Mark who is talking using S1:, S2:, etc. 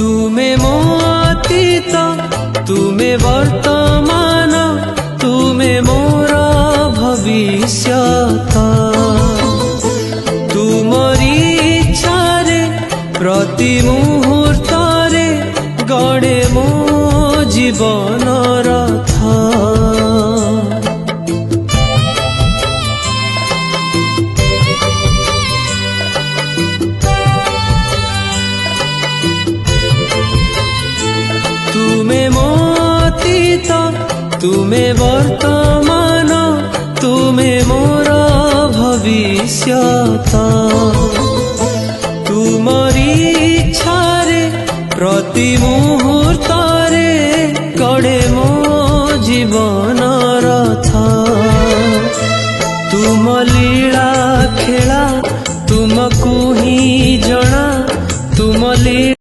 S1: तुमे मो अतीत तुमे वर्तमान तुमे मोर भविष्यत तुमरी इच्छारे प्रति मुहूर्तरे गड़े मो जीवन रथ तुमे मो अतीत तुमे वर्तमान तुमे मोर भविष्यत तुमरी इच्छारे प्रति मुहूर्त